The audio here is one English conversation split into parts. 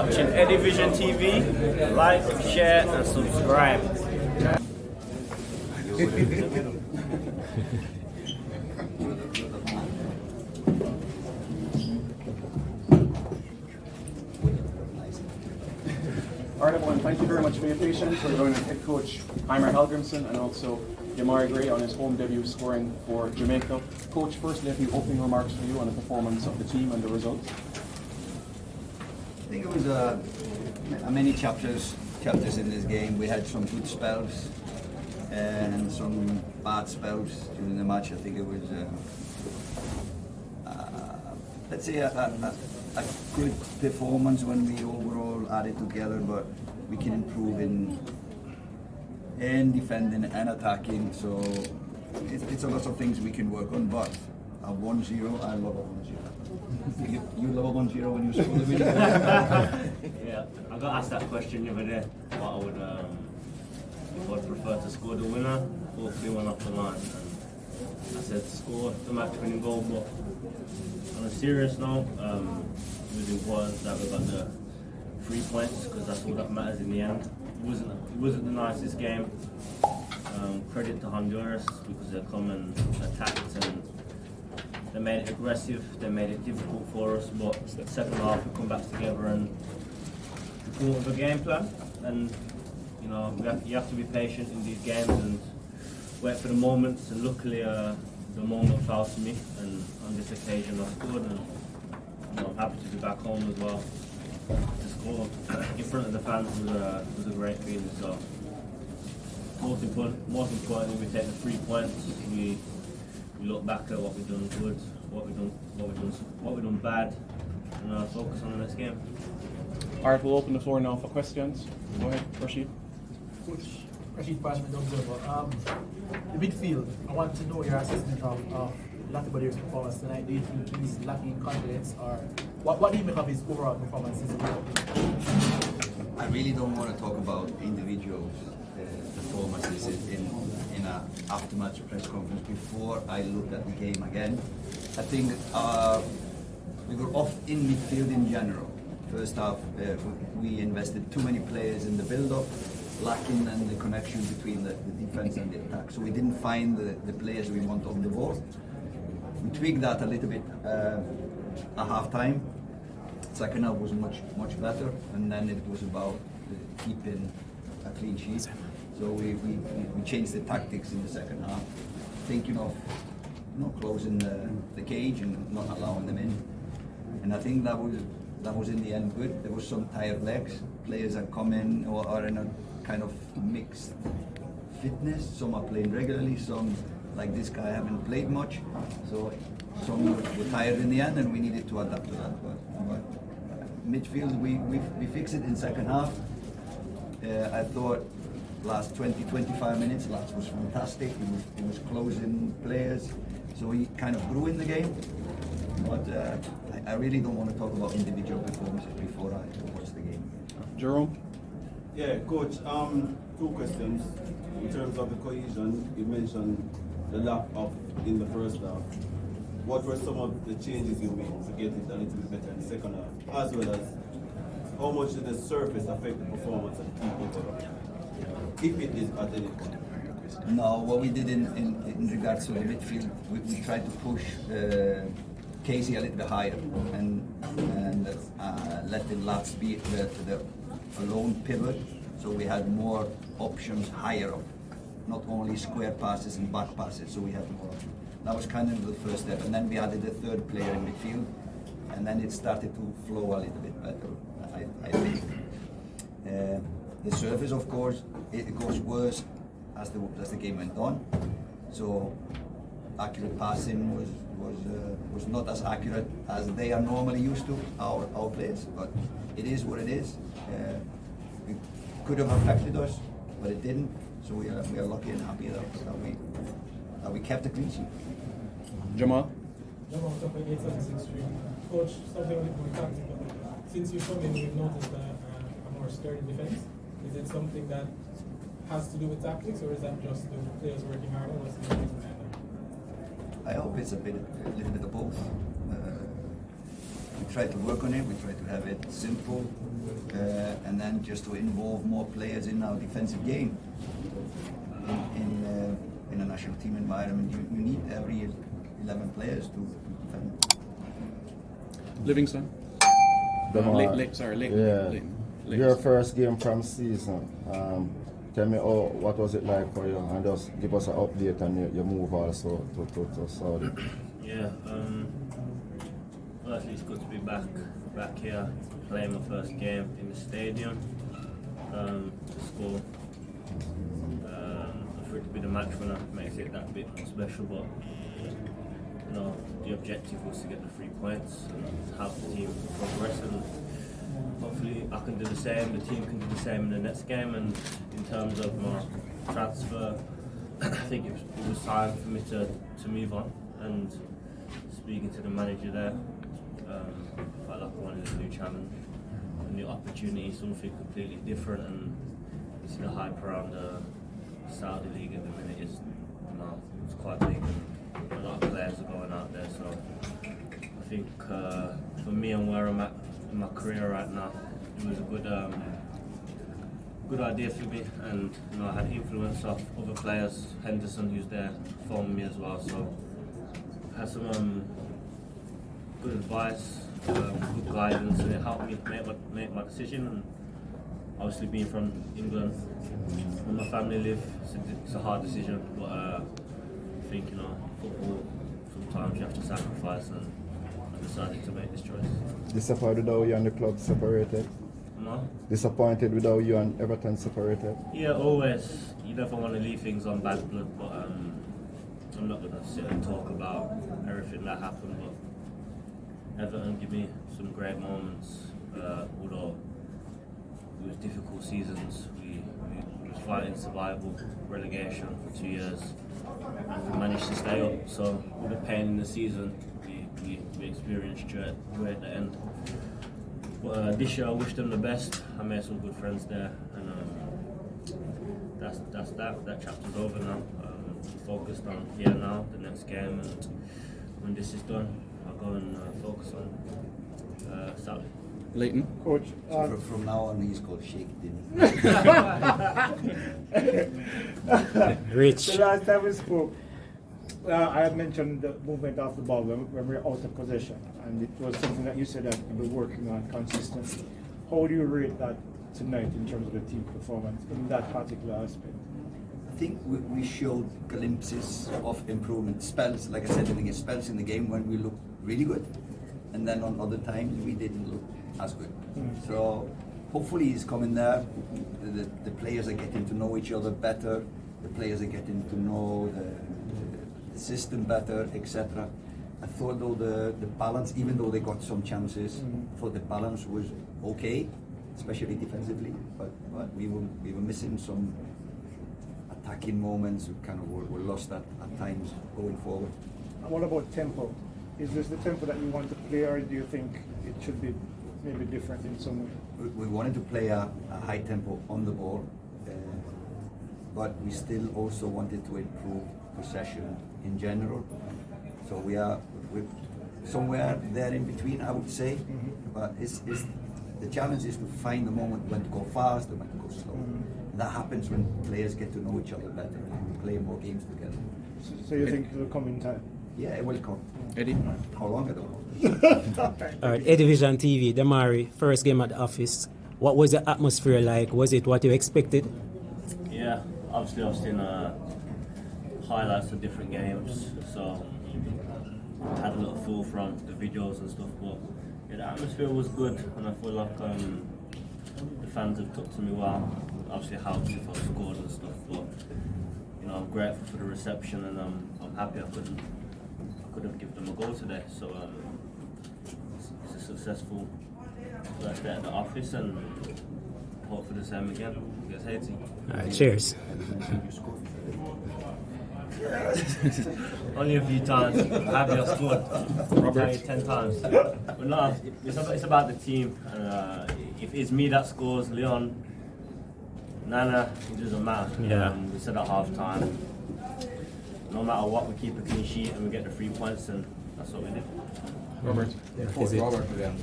watching Edivision TV. Like, share, and subscribe. Alright everyone, thank you very much for your patience. We're joining head coach Hallgrimsson and also Demarai on his home debut scoring for Jamaica. Coach, firstly, a few opening remarks for you on the performance of the team and the results. I think it was many chapters in this game. We had some good spells and some bad spells during the match. I think it was, let's say, a good performance when we overall added together, but we can improve in defending and attacking. So it's a lot of things we can work on, but a 1-0, I love a 1-0. You love a 1-0 when you score the winner? Yeah, I got asked that question the other day. What I would, if I'd prefer to score the winner or 3-1 off the line. And I said score the match-winning goal, but on a serious note, it was important that we got the 3 points because that's all that matters in the end. It wasn't the nicest game. Credit to Honduras because they come and attacked and they made it aggressive. They made it difficult for us. But the second half we come back together and we come up with a game plan. And you know you have to be patient in these games and wait for the moments. And luckily the moment fell to me. And on this occasion I scored. And I'm happy to be back home as well. To score in front of the fans was a great feeling. So most importantly, we take the 3 points. We look back at what we've done good, what we've done bad, and focus on the next game. Alright, we'll open the floor now for questions. Go ahead, Rashid. Coach Rashid Parliament Observer. The midfield, I want to know your assessment of Latibody's performance tonight. Do you think he's lacking confidence, or what do you make of his overall performance? I really don't want to talk about individuals' performances in an after-match press conference before I look at the game again. I think we were off in midfield in general. First half, we invested too many players in the build-up, lacking in the connection between the defense and the attack. So we didn't find the players we want on the ball. We tweaked that a little bit at half-time. Second half was much better, and then it was about keeping a clean sheet. So we changed the tactics in the second half, thinking of closing the cage and not allowing them in. And I think that was in the end good. There was some tired legs. Players that come in or are in a kind of mixed fitness. Some are playing regularly, some like this guy haven't played much. So some were tired in the end, and we needed to adapt to that. But midfield, we fixed it in second half. I thought last 20-25 minutes, Lats was fantastic. He was closing players, so he kind of grew in the game. But I really don't want to talk about individual performances before I watch the game. Jerome? Yeah, Coach, 2 questions. In terms of the cohesion, you mentioned the lack of in the first half. What were some of the changes you made to get it a little bit better in the second half? As well as how much did the surface affect the performance of people, if it is at any point? No, what we did in regards to the midfield, we tried to push Casey a little bit higher and let the Lats be the lone pivot, so we had more options higher up, not only square passes and back passes, so we had more options. That was kind of the first step, and then we added a third player in midfield, and then it started to flow a little bit better, I think. The surface, of course, it goes worse as the game went on, so accurate passing was not as accurate as they are normally used to, our players, but it is what it is. It could have affected us, but it didn't, so we are lucky and happy that we kept the clean sheet. Jamal? Jamal, Coach, something a little more tactical. Since you come in, we've noticed a more sturdy defense. Is it something that has to do with tactics, or is that just the players working harder? What's the reason behind that? I hope it's a little bit of both. We try to work on it. We try to have it simple, and then just to involve more players in our defensive game. In a national team environment, you need every 11 players to defend. Livingston. Demarai. Leighton. Your first game from season. Tell me, what was it like for you? And just give us an update on your move also to Saudi. Yeah, firstly it's good to be back here, playing my first game in the stadium. To score. For it to be the match winner makes it that bit more special, but you know, the objective was to get the 3 points and help the team progress, and hopefully I can do the same, the team can do the same in the next game. And in terms of my transfer, I think it was time for me to move on, and speaking to the manager there, I felt like I wanted a new challenge, a new opportunity, something completely different. And you see the hype around the Saudi League at the minute is, you know, it's quite big, and a lot of players are going out there. So I think for me and where I'm at in my career right now, it was a good idea for me, and you know, I had influence of other players. Henderson, who's there, phoned me as well, so I had some good advice, good guidance, and it helped me make my decision. And obviously, being from England, where my family live, it's a hard decision, but I think, you know, football, sometimes you have to sacrifice, and I decided to make this choice. Disappointed without you and the club separated? No? Disappointed without you and Everton separated? Yeah, always. You never want to leave things on bad blood, but I'm not going to sit and talk about everything that happened, but Everton give me some great moments, although it was difficult seasons. We was fighting survival, relegation for 2 years, and we managed to stay up. So with the pain in the season, we experienced joy at the end. But this year I wish them the best. I made some good friends there, and that's that. That chapter's over now. Focused on here now, the next game, and when this is done, I'll go and focus on Saudi. Leighton. Coach, So from now on, he's called Sheikh Dini. Rich. The last time we spoke, I had mentioned the movement of the ball when we're out of possession, and it was something that you said that you were working on consistently. How do you rate that tonight in terms of the team performance in that particular aspect? I think we showed glimpses of improvement, spells, like I said, spells in the game when we looked really good, and then on other times we didn't look as good. So hopefully he's coming there. The players are getting to know each other better. The players are getting to know the system better, etc. I thought though the balance, even though they got some chances, I thought the balance was okay, especially defensively. But we were missing some attacking moments. We kind of were lost at times going forward. And what about tempo? Is this the tempo that you want to play, or do you think it should be maybe different in some way? We wanted to play a high tempo on the ball, but we still also wanted to improve possession in general. So we're somewhere there in between, I would say. But the challenge is to find the moment when to go fast and when to go slow. That happens when players get to know each other better and we play more games together. So you think it will come in time? Yeah, it will come. Eddie. How long? I don't know. All right, Edivision TV, Demarai, first game at the office. What was the atmosphere like? Was it what you expected? Yeah, obviously I've seen highlights of different games, so I had a little feel from the videos and stuff, but yeah, the atmosphere was good, and I feel like the fans have took to me well. Obviously it helps if I scored and stuff, but you know, I'm grateful for the reception, and I'm happy I couldn't give them a goal today. So it's a successful first day at the office, and hope for the same again against Haiti. All right, cheers. Only a few times. I'm happy I scored. Robert. 10 times. But no, it's about the team. If it's me that scores, Leon, Nana, it doesn't matter. Yeah. We said at half time, no matter what, we keep a clean sheet and we get the 3 points, and that's what we did. Robert. Coach Robert Williams,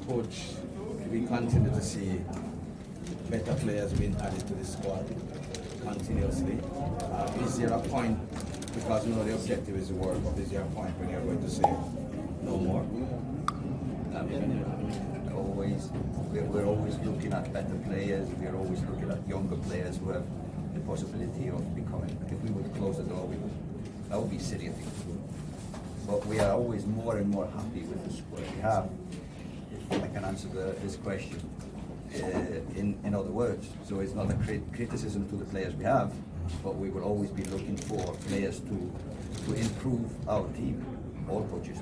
Coach, we continue to see better players being added to the squad continuously. Is there a point, because we know the objective is the World Cup, is there a point when you're going to say no more? We're always looking at better players. We're always looking at younger players who have the possibility of becoming. If we would close the door, that would be silly, I think. But we are always more and more happy with the squad we have. If I can answer this question in other words, so it's not a criticism to the players we have, but we will always be looking for players to improve our team. All coaches.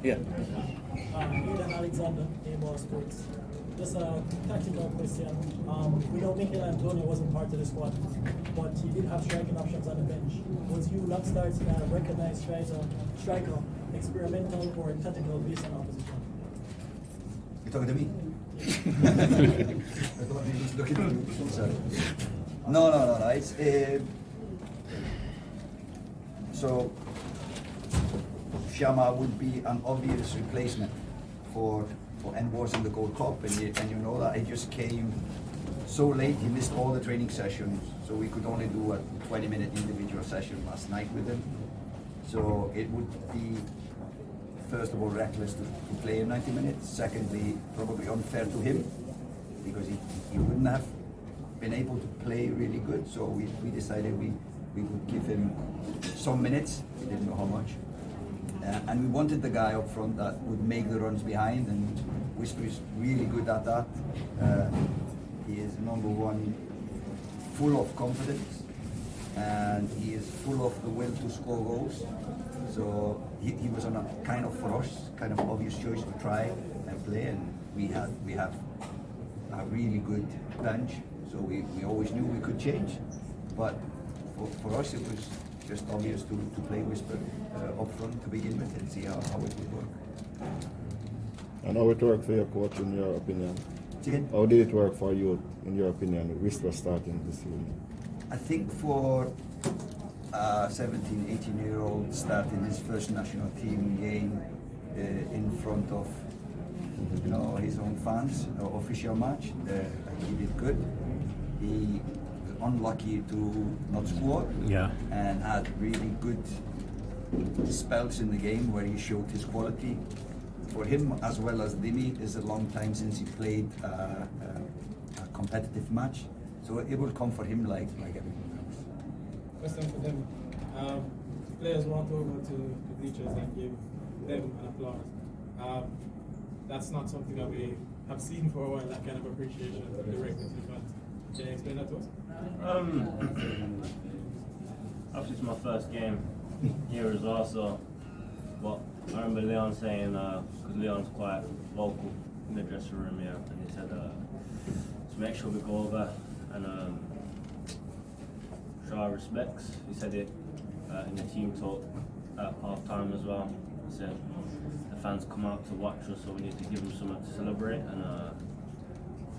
Yeah. Ian Alexander, Amos Sports. Just a tactical question. We know Mikel Antonio wasn't part of the squad, but he did have striking options on the bench. Was you not starting a recognized striker, experimental or tactical based on opposition? You talking to me? I thought he was looking at me. Sorry. No. It's so Shama would be an obvious replacement for Envors in the Gold Cup, and you know that he just came so late. He missed all the training sessions, so we could only do a 20-minute individual session last night with him. So it would be, first of all, reckless to play him 90 minutes. Secondly, probably unfair to him, because he wouldn't have been able to play really good. So we decided we would give him some minutes. We didn't know how much. And we wanted the guy up front that would make the runs behind, and Whisper is really good at that. He is number one, full of confidence, and he is full of the will to score goals. So he was on a kind of, for us, kind of obvious choice to try and play, and we have a really good bench, so we always knew we could change. But for us it was just obvious to play Whisper up front to begin with and see how it would work. And how it worked for your coach, in your opinion? Again? How did it work for you, in your opinion, with Whisper starting this season? I think for a 17, 18-year-old starting his first national team game in front of his own fans, official match, he did good. He unlucky to not score, and had really good spells in the game where he showed his quality. For him, as well as Dimi, it's a long time since he played a competitive match, so it will come for him like everyone else. Question for them. Players walked over to the bleachers and gave them an applause. That's not something that we have seen for a while, that kind of appreciation directly to the fans. Can you explain that to us? Obviously it's my first game here as well, so but I remember Leon saying, because Leon's quite vocal in the dressing room here, and he said to make sure we go over and show our respects. He said it in the team talk at half time as well. He said the fans come out to watch us, so we need to give them something to celebrate, and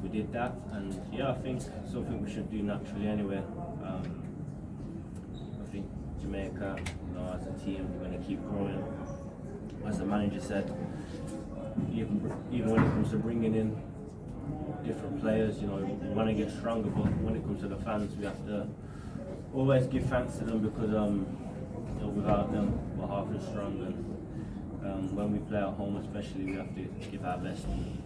we did that. And yeah, I think something we should do naturally anyway. I think Jamaica, as a team, we're going to keep growing. As the manager said, even when it comes to bringing in different players, we want to get stronger, but when it comes to the fans, we have to always give thanks to them, because without them, we're half as strong. And when we play at home especially, we have to give our best and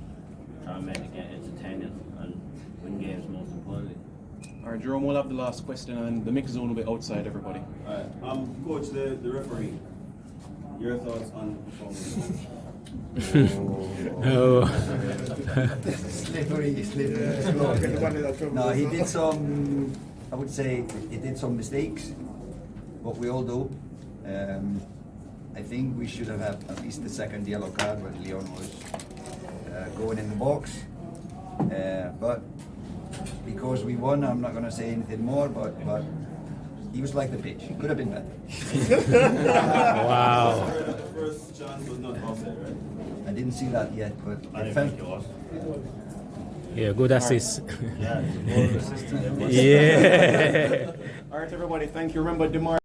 try and make the game entertaining and win games most importantly. Alright, Jerome, we'll have the last question, and the mix zone will be outside everybody. Alright, Coach, the referee, your thoughts on the performance? Slippery. No, he did some, I would say, he did some mistakes, what we all do. I think we should have had at least the second yellow card when Leon was going in the box. But because we won, I'm not going to say anything more, but he was like the pitch. He could have been better. Wow. The first chance was not offside, right? I didn't see that yet, but I it didn't felt... think it was. Yeah, good assist. Yeah, it's a goal assist. Yeah. Alright, everybody, thank you. Remember, Demarai.